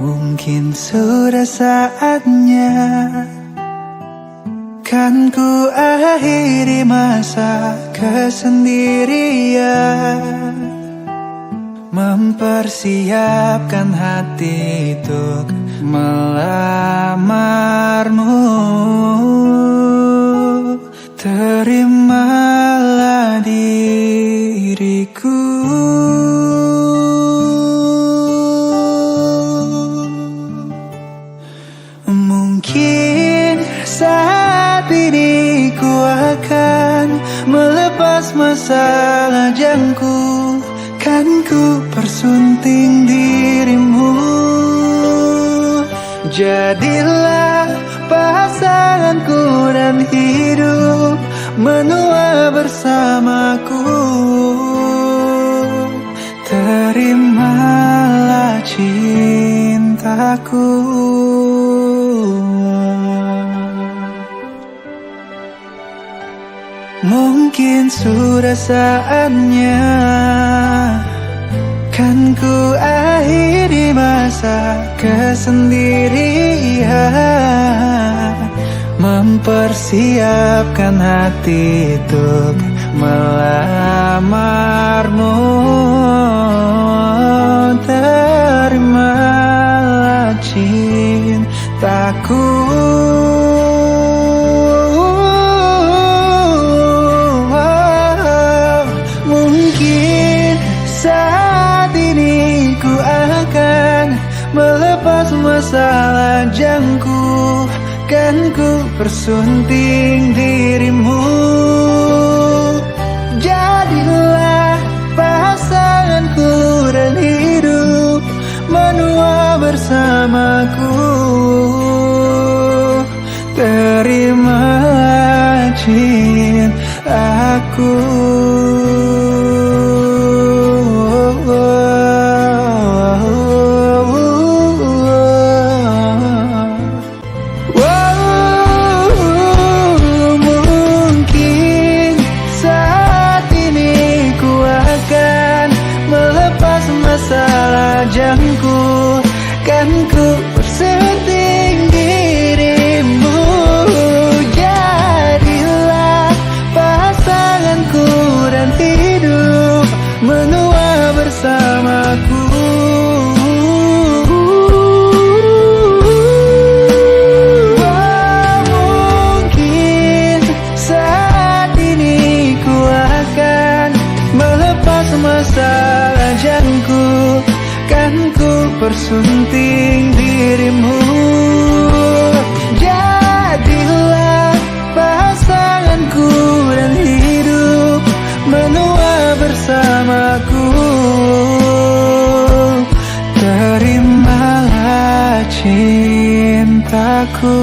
Mungkin sudah saatnya kan ku akhiri masa kesendirian, mempersiapkan hati untuk melamarmu. Terimalah diriku. Mungkin saat ini ku akan melepas masa lajangku, kan ku persunting dirimu. Jadilah pasanganku dan hidup menua bersamaku. Terimalah cintaku. Mungkin sudah saatnya kan ku akhiri masa kesendirian, mempersiapkan hati untuk melamarmu. Terimalah cintaku. Mungkin saat ini ku akan melepas masa lajangku, kan ku persunting dirimu. Jadilah pasanganku dan hidup menua bersamaku. Terimalah cintaku. Lajangku, kan ku persunting dirimu. Jadilah pasanganku dan hidup menua bersamaku. Mungkin saat ini ku akan melepas masa lajangku, kan ku persunting dirimu. Jadilah pasanganku dan hidup menua bersamaku. Terimalah cintaku.